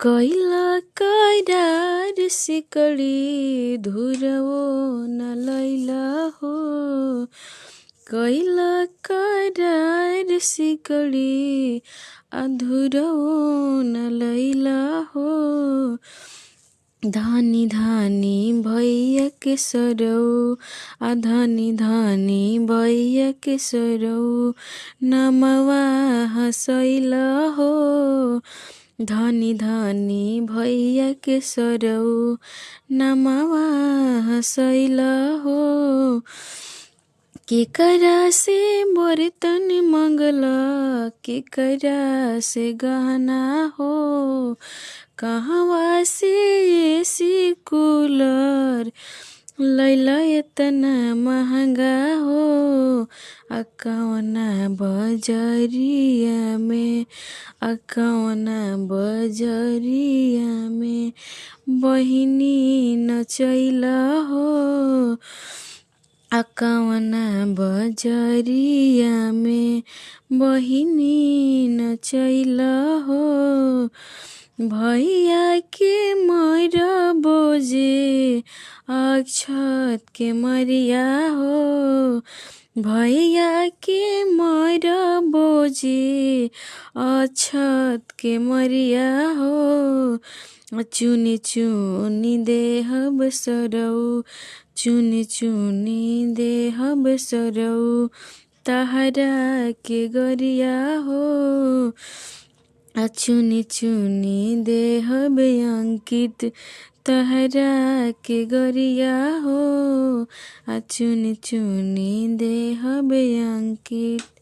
कैला करार सिकड़ी धुरवो न लैला हो। कैला करार सिकड़ी अधुरवो न लैला हो। धनी धनी भैया के सरौ धनी धनी भैया के सरौ नमवा हसैला हो। धनी धनी भैया के सरौ नमवा हसैला हो। केकरा से बर्तन मंगला केकरा से गहना हो। कहवा से एसी कूलर लैला इतना महंगा हो। अकौना बजरिया में अकौना बजरिया में बहिनी नचैला हो। अकौना बजरिया में बहिनी नचैला हो। भैया के मर बोझे अक्षत के मरिया हो। भैया के मर बोझे अक्षत के मरिया हो। चुनी चुनी देहब सरौ चुनी चुनी देहब सरौ तहरा के गरिया हो। चुनी चुनी देहब अंकित तहरा के गरिया हो। चुनी चुनी देहब अंकित।